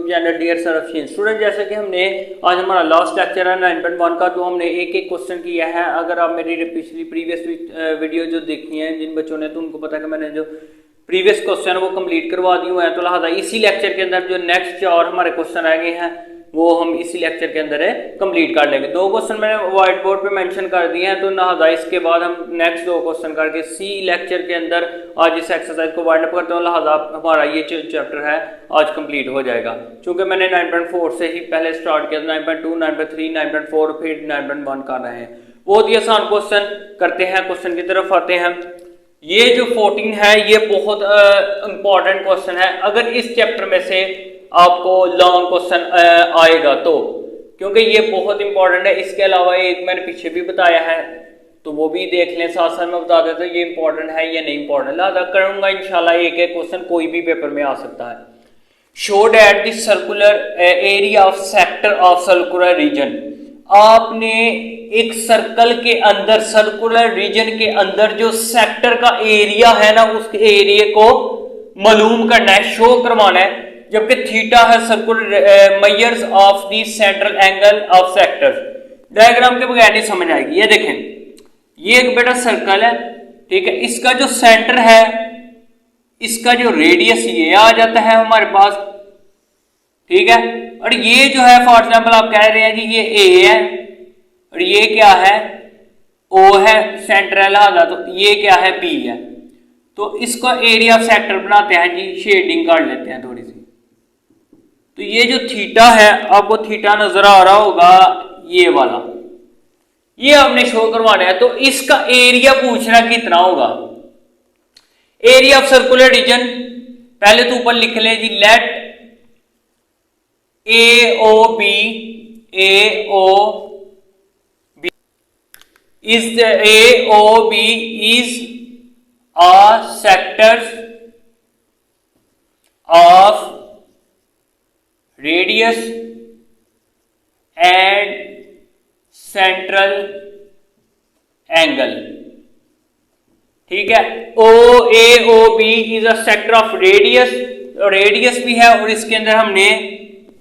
Channel dear sir Afsheen student. जैसे कि हमने आज हमारा लास्ट लेक्चर है 9.1 का, तो हमने एक एक क्वेश्चन किया है। अगर आप मेरी पिछली प्रीवियस वीडियो जो देखी है जिन बच्चों ने, तो उनको पता है कि मैंने जो प्रीवियस क्वेश्चन वो कंप्लीट करवा दिए हुए हैं। तो लिहाजा इसी लेक्चर के अंदर जो नेक्स्ट और हमारे क्वेश्चन रह गए हैं वो हम इसी लेक्चर के अंदर कंप्लीट कर लेंगे। दो क्वेश्चन मैंने व्हाइट बोर्ड पे मेंशन कर दिए हैं, तो लिहाजा इसके बाद हम नेक्स्ट दो क्वेश्चन करके सी लेक्चर के अंदर आज इस एक्सरसाइज को वाइंड अप करते हैं। लिहाजा हमारा ये चैप्टर है आज कंप्लीट हो जाएगा, क्योंकि मैंने 9.4 से ही पहले स्टार्ट किया। 9.2, 9.3, 9.4 फिर 9.1 कर रहे हैं। बहुत ही आसान क्वेश्चन करते हैं, क्वेश्चन की तरफ आते हैं। ये जो 14 है ये बहुत इंपॉर्टेंट क्वेश्चन है। अगर इस चैप्टर में से आपको लॉन्ग क्वेश्चन आएगा तो, क्योंकि ये बहुत इंपॉर्टेंट है। इसके अलावा एक मैंने पीछे भी बताया है, तो वो भी देख लें, साथ साथ में बता देता हूं ये इंपॉर्टेंट है या नहीं इंपॉर्टेंट। लिहाजा करूंगा इंशाल्लाह एक एक क्वेश्चन कोई भी पेपर में आ सकता है। Show that the circular area of sector of circular region. आपने एक सर्कल के अंदर, सर्कुलर रीजन के अंदर जो सेक्टर का एरिया है ना, उस एरिया को मालूम करना है, शो करवाना है। जबकि थीटा है circular measures of the central angle of sectors. Diagram के बगैर नहीं समझ आएगी। ये देखें, ये एक बेटा सर्कल है, ठीक है। इसका जो सेंटर है, इसका जो रेडियस ये आ जाता है हमारे पास, ठीक है। और ये जो है फॉर एग्जाम्पल आप कह रहे हैं जी ये ए है और ये क्या है, ओ है, सेंटर है, लिहाजा तो ये क्या है, बी है। तो इसका एरिया ऑफ सेक्टर बनाते हैं जी, शेडिंग कर लेते हैं थोड़ी सी। तो ये जो थीटा है, आपको थीटा नजर आ रहा होगा, ये वाला, ये हमने शो करवाना है। तो इसका एरिया पूछना कितना होगा। एरिया ऑफ सर्कुलर रीजन पहले तो ऊपर लिख ले जी, late AOB is a sector of radius and central angle, ठीक है। AOB is a sector of radius, radius भी है और इसके अंदर हमने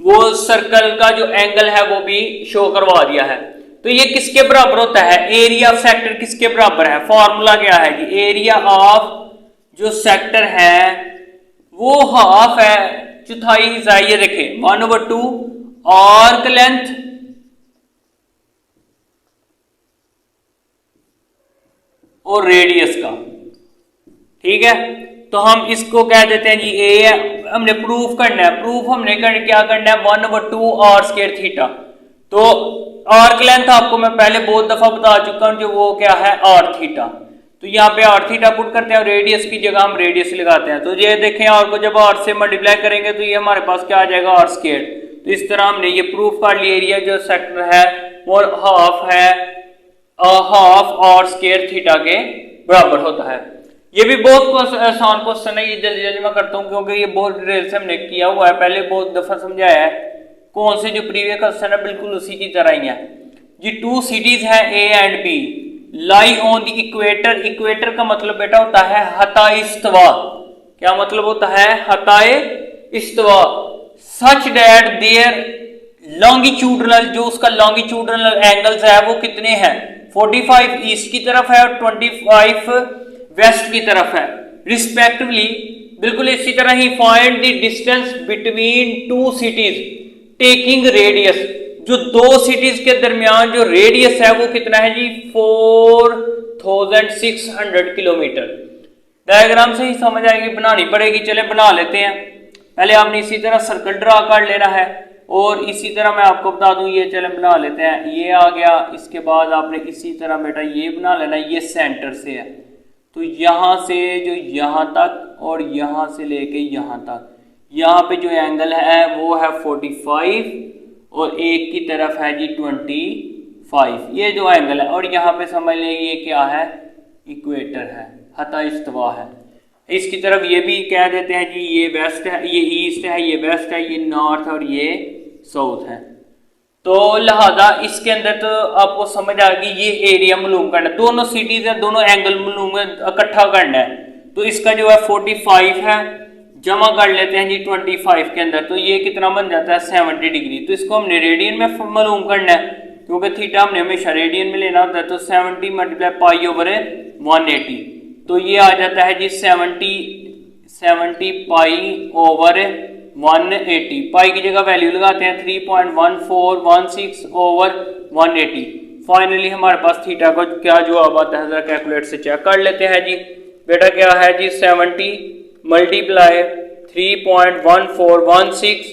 वो सर्कल का जो एंगल है वो भी शो करवा दिया है। तो ये किसके बराबर होता है, एरिया ऑफ सेक्टर किसके बराबर है, फॉर्मूला क्या है जी, एरिया ऑफ जो सेक्टर है वो हाफ है, चौथाई हिस्सा। ये देखें 1/2 आर्क लेंथ और रेडियस का, ठीक है। तो हम इसको कह देते हैं जी ए है। हमने प्रूफ करना है, प्रूफ हमने क्या करना है, 1/2 आर स्क्वायर थीटा। तो आर्क लेंथ आपको मैं पहले बहुत दफा बता चुका हूं, जो वो क्या है, आर थीटा। तो यहाँ पे आर थीटा पुट करते हैं और रेडियस की जगह हम रेडियस लगाते हैं। तो ये देखें, आर को जब आर से मल्टीप्लाई करेंगे तो ये हमारे पास क्या आ जाएगा, आर स्क्वायर। तो इस तरह हमने ये प्रूफ कर लिया, एरिया जो सेक्टर है वो हाफ है, हाफ आर स्क्वायर थीटा के बराबर होता है। ये भी बहुत आसान क्वेश्चन है, ये जल्दी जल्दी मैं करता हूँ क्योंकि ये बहुत डिटेल से हमने किया हुआ है, पहले बहुत दफा समझाया है। कौन से जो प्रीवियस क्वेश्चन है बिल्कुल उसी की तरह ही है जी। 2 सिटीज है A and B, lie on the equator. Equator का मतलब बेटा होता है हताए इस्तवा। क्या मतलब होता है, हताए इस्तवा। सच दैट देयर लॉन्गिट्यूडनल, जो उसका लॉन्गिट्यूडनल एंगल्स है वो कितने हैं, 45 ईस्ट की तरफ है और 25 वेस्ट की तरफ है रिस्पेक्टिवली। बिल्कुल इसी तरह ही find the distance between 2 cities taking radius. जो 2 सिटीज के दरमियान जो रेडियस है वो कितना है जी, 4600 किलोमीटर। डायग्राम से ही समझ आएगी, बनानी पड़ेगी। चले बना लेते हैं। पहले आपने इसी तरह सर्कल ड्रा कर लेना है और इसी तरह मैं आपको बता दूं, ये चले बना लेते हैं। ये आ गया, इसके बाद आपने इसी तरह बेटा ये बना लेना, ये सेंटर से है। तो यहां से जो यहां तक और यहां से लेके यहां तक, यहां पे जो एंगल है वो है 45 और एक की तरफ है जी 25, ये जो एंगल है। और यहाँ पे समझ लें ये क्या है, इक्वेटर है, हता इस्तवा है। इसकी तरफ ये भी कह देते हैं जी, ये वेस्ट है, ये ईस्ट है, ये वेस्ट है, ये नॉर्थ और ये साउथ है। तो लिहाजा इसके अंदर तो आपको समझ आ गई, ये एरिया मालूम करना है। दोनों सिटीज है, दोनों एंगल मालूम इकट्ठा करना है। तो इसका जो है 45 है, जमा कर लेते हैं जी 25 के अंदर, तो ये कितना बन जाता है 70 डिग्री। तो इसको हमने रेडियन में मालूम करना है, क्योंकि थीटा हमने हमेशा रेडियन में लेना होता है। तो 70 मल्टीप्लाई पाई ओवर 180, तो ये आ जाता है जी 70 पाई ओवर 180। पाई की जगह वैल्यू लगाते हैं 3.1416 ओवर 180। फाइनली हमारे पास थीटा को क्या जवाब आता है, जरा कैलकुलेट से चेक कर लेते हैं जी। बेटा क्या है जी 70 मल्टीप्लाई 3.1416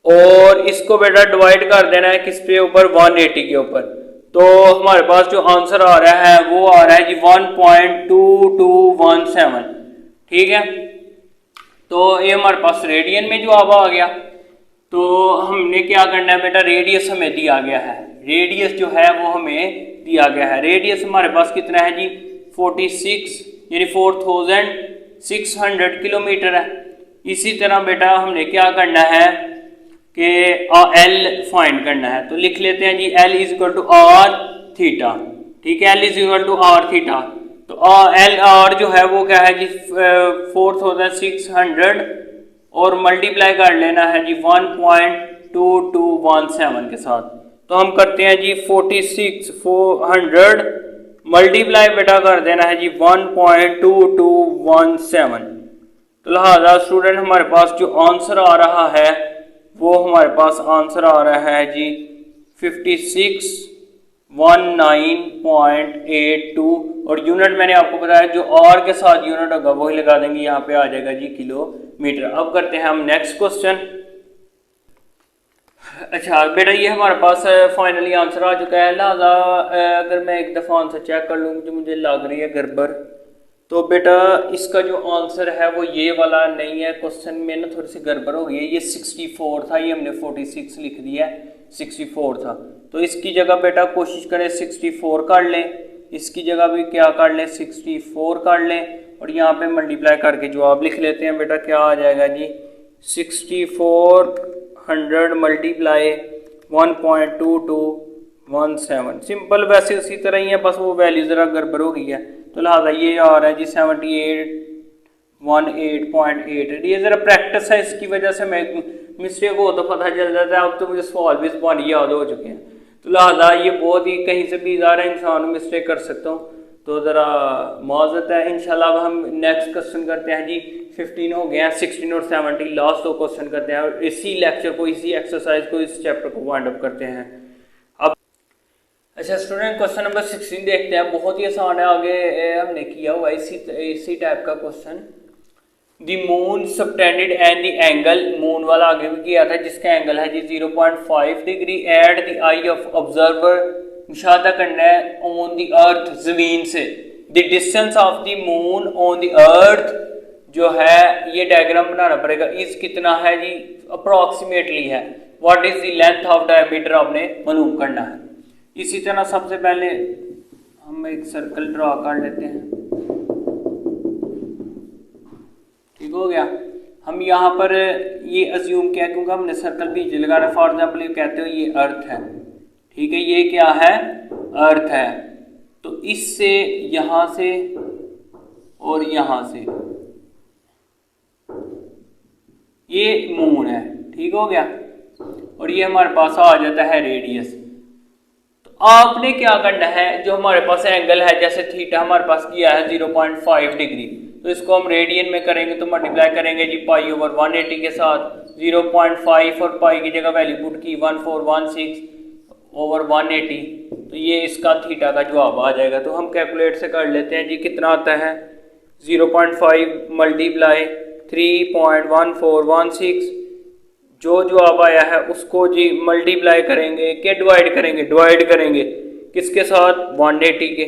और इसको बेटा डिवाइड कर देना है किस पे ऊपर 180 के ऊपर। तो हमारे पास जो आंसर आ रहा है वो आ रहा है जी 1.2217। ठीक है, तो ये हमारे पास रेडियन में जवाब आ गया। तो हमने क्या करना है बेटा, रेडियस हमें दिया गया है, रेडियस जो है वो हमें दिया गया है। रेडियस हमारे पास कितना है जी 46 यानी 4600 किलोमीटर है। इसी तरह बेटा हमने क्या करना है कि एल फाइंड करना है, तो लिख लेते हैं जी L is equal to R theta. ठीक है, L is equal to R theta. तो एल आर जो है वो क्या है जी 4600 और मल्टीप्लाई कर लेना है जी 1.2217 के साथ। तो हम करते हैं जी 4600 मल्टीप्लाई बेटा कर देना है जी 1.2217। तो लिहाजा स्टूडेंट हमारे पास जो आंसर आ रहा है वो हमारे पास आंसर आ रहा है जी 5619.82 और यूनिट मैंने आपको बताया जो आर के साथ यूनिट होगा वही लगा देंगे, यहाँ पे आ जाएगा जी किलोमीटर। अब करते हैं हम नेक्स्ट क्वेश्चन। अच्छा बेटा ये हमारे पास फाइनली आंसर आ चुका है। लिहाजा अगर मैं एक दफ़ा आंसर चेक कर लूँ जो मुझे लग रही है गड़बड़, तो बेटा इसका जो आंसर है वो ये वाला नहीं है। क्वेश्चन में ना थोड़ी सी गड़बड़ हो गई है, ये 64 था, ये हमने 46 लिख दिया है, 64 था। तो इसकी जगह बेटा कोशिश करें 64 कर लें, इसकी जगह भी क्या कर लें 64 कर लें और यहाँ पे मल्टीप्लाई करके जवाब लिख लेते हैं। बेटा क्या आ जाएगा जी 6400 मल्टीप्लाई 1.2217। सिंपल वैसे उसी तरह ही है, बस वो वैल्यू ज़रा गड़बड़ हो गई है। तो लिहाजा ये आ रहा है जी 7818.8। ये ज़रा प्रैक्टिस है, इसकी वजह से मैं मिस्टेक हो तो पता चल जाता है। अब तो मुझे सवाल भी ज़बानी याद हो चुके हैं, तो लिहाजा ये बहुत ही कहीं से भी ज़्यादा इंसान मिस्टेक कर सकता हूँ, तो ज़रा माज़रत है। इंशाल्लाह हम नेक्स्ट क्वेश्चन करते हैं जी 15 हो गए हैं, 16 और 17 लास्ट 2 क्वेश्चन करते हैं और इसी लेक्चर को, इसी एक्सरसाइज को, इस चैप्टर को वाइंड अप करते हैं। अब अच्छा स्टूडेंट क्वेश्चन नंबर 16 देखते हैं, बहुत ही आसान है। आगे हमने किया हुआ इसी टाइप का question. The moon subtended and the angle, moon वाला आगे भी किया था जिसका एंगल है जी 0.5 degree at the eye of observer, मुशाहदा करना है ऑन द अर्थ, जमीन से। The distance of the moon on the earth जो है ये डायग्राम बनाना पड़ेगा, इस कितना है जी अप्रोक्सीमेटली है। What is the length of diameter आपने मालूम करना है। इसी तरह सबसे पहले हम एक सर्कल ड्रा कर लेते हैं, ठीक हो गया। हम यहाँ पर ये अज्यूम किया क्योंकि हमने सर्कल पीछे लगाना, फॉर एग्जाम्पल ये कहते हो ये अर्थ है, ठीक है, ये क्या है अर्थ है। तो इससे यहाँ से और यहाँ से ये मून है, ठीक हो गया, और ये हमारे पास आ जाता है रेडियस। तो आपने क्या करना है, जो हमारे पास एंगल है जैसे थीटा हमारे पास किया है 0.5 डिग्री, तो इसको हम रेडियन में करेंगे तो मल्टीप्लाई करेंगे जी पाई ओवर 180 के साथ। 0.5 और पाई की जगह वैल्यू पुट की 1416 ओवर 180, तो ये इसका थीटा का जवाब आ जाएगा। तो हम कैलकुलेट से कर लेते हैं जी कितना आता है 0.5 मल्टीप्लाई 3.1416, जो जवाब आया है उसको जी मल्टीप्लाई करेंगे कि डिवाइड करेंगे, डिवाइड करेंगे किसके साथ 180 के।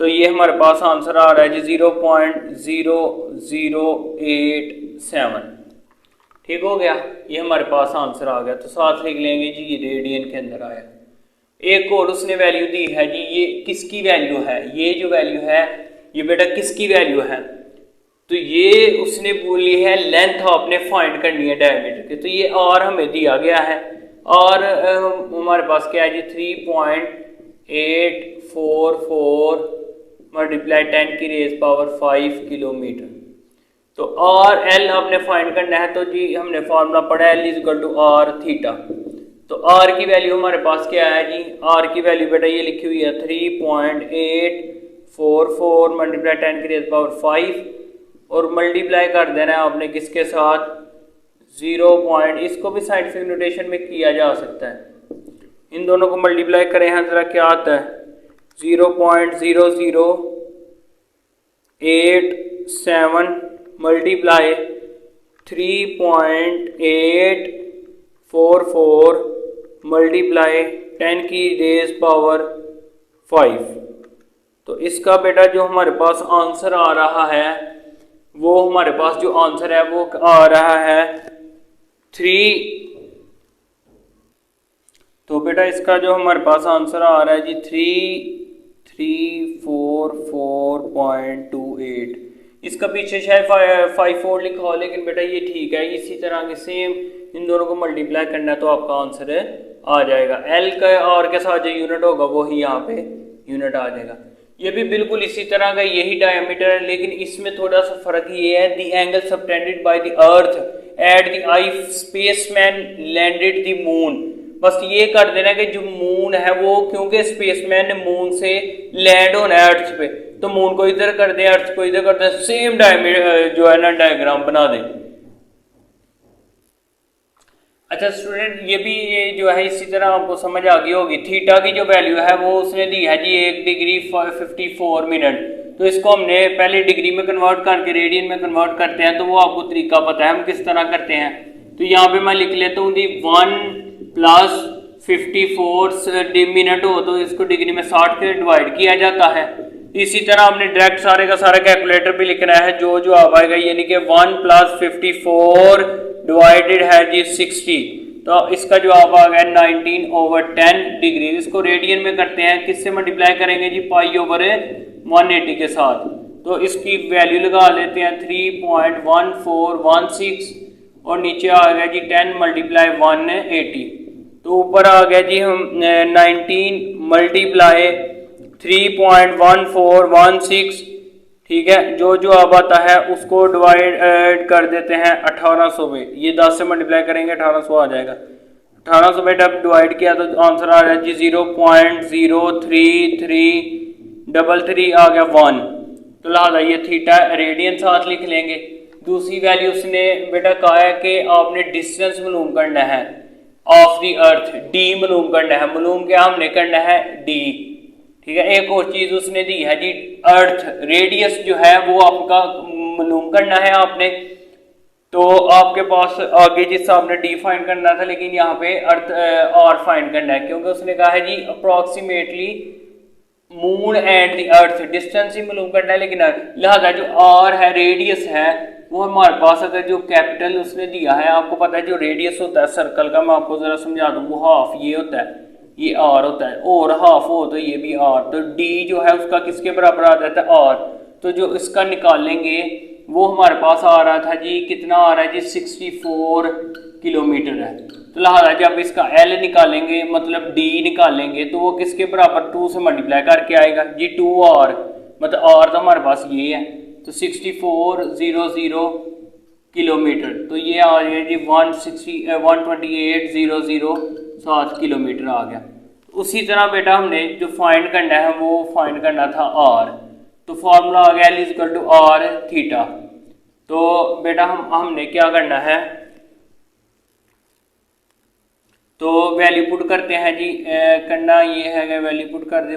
तो ये हमारे पास आंसर आ रहा है जी 0.0087, ठीक हो गया, ये हमारे पास आंसर आ गया। तो साथ लिख लेंगे जी ये रेडियन के अंदर आया। एक और उसने वैल्यू दी है जी, ये किसकी वैल्यू है, ये जो वैल्यू है ये बेटा किसकी वैल्यू है, तो ये उसने बोली है लेंथ आपने फाइंड करनी है डायमीटर की। तो ये आर हमें दिया गया है, और हमारे पास क्या है जी 3.844 मल्टीप्लाई 10 की रेज पावर 5 किलोमीटर। तो आर एल आपने फाइंड करना है, तो जी हमने फॉर्मूला पढ़ा L is equal to R theta. तो आर की वैल्यू हमारे पास क्या है जी, आर की वैल्यू बेटा ये लिखी हुई है 3.844 मल्टीप्लाई 10 की रेज़ पावर 5 और मल्टीप्लाई कर देना है आपने किसके साथ 0 पॉइंट, इसको भी साइंटिफिक नोटेशन में किया जा सकता है, इन दोनों को मल्टीप्लाई करें हैं जरा क्या आता है 0.00887 मल्टीप्लाई 3.844 मल्टीप्लाई 10 की रेज़ पावर 5। तो इसका बेटा जो हमारे पास आंसर आ रहा है वो हमारे पास जो आंसर है वो आ रहा है 3। तो बेटा इसका जो हमारे पास आंसर आ रहा है जी 3344.28। इसका पीछे शायद 54 लिखा हो, लेकिन बेटा ये ठीक है, इसी तरह के सेम इन दोनों को मल्टीप्लाई करना है तो आपका आंसर आ जाएगा। एल का और के साथ जो यूनिट होगा वो ही यहाँ पे यूनिट आ जाएगा। ये भी बिल्कुल इसी तरह का यही डायमीटर है, लेकिन इसमें थोड़ा सा फर्क ये है the angle subtended by the earth at the I spaceman landed the moon. बस ये कर देना कि जो मून है वो क्योंकि स्पेसमैन ने मून से लैंड होना है अर्थ पे, तो मून को इधर कर दें अर्थ को इधर कर दें, सेम डायमीटर जो है ना डायग्राम बना दें। अच्छा स्टूडेंट ये भी ये जो है इसी तरह आपको समझ आ गई होगी। थीटा की जो वैल्यू है वो उसने दी है जी 1 डिग्री 54 मिनट। तो इसको हमने पहले डिग्री में कन्वर्ट करके रेडियन में कन्वर्ट करते हैं, तो वो आपको तरीका पता है हम किस तरह करते हैं। तो यहाँ पे मैं लिख लेता हूँ दी 1 + 54 मिनट हो तो इसको डिग्री में 60 के डिवाइड किया जाता है। इसी तरह हमने डायरेक्ट सारे का सारा कैलकुलेटर पे लिखना है जो जवाब आएगा, यानी कि 1 + 54 डिवाइडेड है जी 60, तो इसका जवाब आ गया 19/10 डिग्री। इसको रेडियन में करते हैं, किससे मल्टीप्लाई करेंगे जी π/180 के साथ। तो इसकी वैल्यू लगा लेते हैं 3.1416 और नीचे आ गया जी 10 × 180। तो ऊपर आ गया जी हम 19 × 3.1416, ठीक है। जो जवाब आता है उसको डिवाइड कर देते हैं 1800 में, ये 10 से मल्टीप्लाई करेंगे 1800 आ जाएगा। 1800 में जब डिवाइड किया तो आंसर आ रहा है जी 0.03333 आ गया 1। तो लिहाजा ये थीटा रेडियन साथ लिख लेंगे। दूसरी वैल्यू उसने बेटा कहा है कि आपने डिस्टेंस मालूम करना है ऑफ द अर्थ, डी मालूम करना है। मालूम क्या हमने करना है डी, ठीक है। एक और चीज उसने दी है जी अर्थ रेडियस जो है वो आपका मालूम करना है आपने। तो आपके पास आगे जिससे आपने डी फाइंड करना था, लेकिन यहाँ पे अर्थ आर फाइंड करना है, क्योंकि उसने कहा है जी approximately moon and the earth distance ही मालूम करना है, लेकिन लिहाजा जो आर है रेडियस है वो हमारे पास अगर जो कैपिटल उसने दिया है, आपको पता है जो रेडियस होता है सर्कल का, मैं आपको जरा समझा दूं, वो हाफ ये होता है, ये आर होता है, और हाफ हो तो ये भी आर। तो डी जो है उसका किसके बराबर आ जाता है आर। तो जो इसका निकालेंगे वो हमारे पास आ रहा था जी कितना आ रहा है जी 64 किलोमीटर है। तो लिहाजा जब इसका एल निकालेंगे मतलब डी निकालेंगे तो वो किसके बराबर 2 से मल्टीप्लाई करके आएगा जी 2r, मतलब आर तो हमारे पास ये है, तो 6400 किलोमीटर। तो ये आ गया जी 128,007 किलोमीटर आ गया। उसी तरह बेटा हमने जो फाइंड करना है वो फाइंड करना था आर। तो फॉर्मूला आ गया L = R थीटा। तो बेटा हमने क्या करना है, तो वैल्यू पुट करते हैं जी, करना ये है वैल्यू पुट कर दे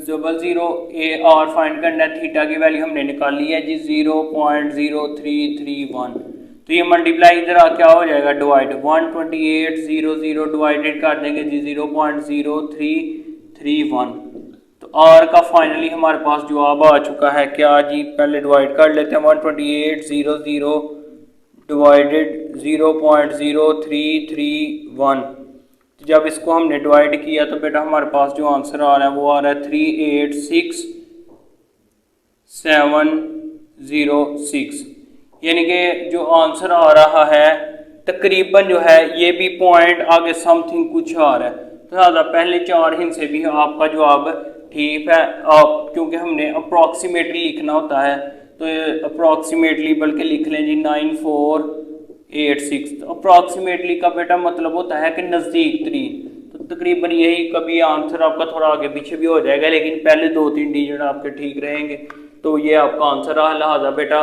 00 AR फाइंड करना है। थीटा की वैल्यू हमने निकाली है जी 0.0331। तो ये मल्टीप्लाई इधर क्या हो जाएगा डिवाइड 128,000 डिवाइडेड कर देंगे जी 0.0331। तो आर का फाइनली हमारे पास जवाब आ चुका है क्या जी, पहले डिवाइड कर लेते हैं 128,000 डिवाइडेड 0.0331। जब इसको हमने डिवाइड किया तो बेटा हमारे पास जो आंसर आ रहा है वो आ रहा है 386,706। यानी कि जो आंसर आ रहा है तकरीबन जो है ये भी पॉइंट आगे समथिंग कुछ आ रहा है। तो ज़्यादा पहले 4 हिस्से भी आपका जवाब ठीक है, आप क्योंकि हमने अप्रॉक्सीमेटली लिखना होता है तो अप्रॉक्सीमेटली बल्कि लिख लें जी 9486। तो अप्रॉक्सीमेटली का बेटा मतलब होता है कि नज़दीक तरीन। तो तकरीबन यही, कभी आंसर आपका थोड़ा आगे पीछे भी हो जाएगा लेकिन पहले 2-3 डिजिट आपके ठीक रहेंगे। तो ये आपका आंसर रहा। लिहाजा बेटा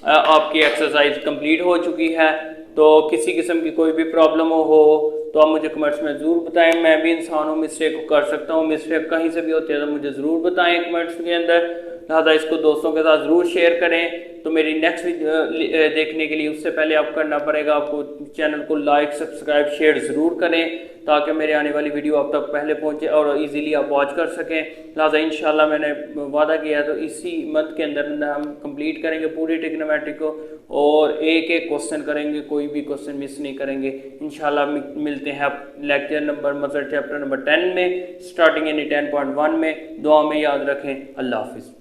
आपकी एक्सरसाइज कंप्लीट हो चुकी है। तो किसी किस्म की कोई भी प्रॉब्लम हो तो आप मुझे कमेंट्स में ज़रूर बताएं। मैं भी इंसान हूँ, मिस्टेक कर सकता हूँ, मिस्टेक कहीं से भी होती है तो मुझे ज़रूर बताएं कमेंट्स के अंदर। लिहाजा इसको दोस्तों के साथ ज़रूर शेयर करें। तो मेरी नेक्स्ट वीडियो देखने के लिए उससे पहले आप करना पड़ेगा, आपको चैनल को लाइक सब्सक्राइब शेयर ज़रूर करें ताकि मेरे आने वाली वीडियो आप तक पहले पहुंचे और इजीली आप वॉच कर सकें। लिहाजा इंशाल्लाह मैंने वादा किया है तो इसी मंथ के अंदर हम कंप्लीट करेंगे पूरी ट्रिग्नोमेट्री को और एक एक क्वेश्चन करेंगे, कोई भी क्वेश्चन मिस नहीं करेंगे। इंशाल्लाह मिलते हैं लेक्चर नंबर मतलब चैप्टर नंबर 10 में, स्टार्टिंग यानी 10.1 में। दुआ में याद रखें। अल्लाह हाफिज़।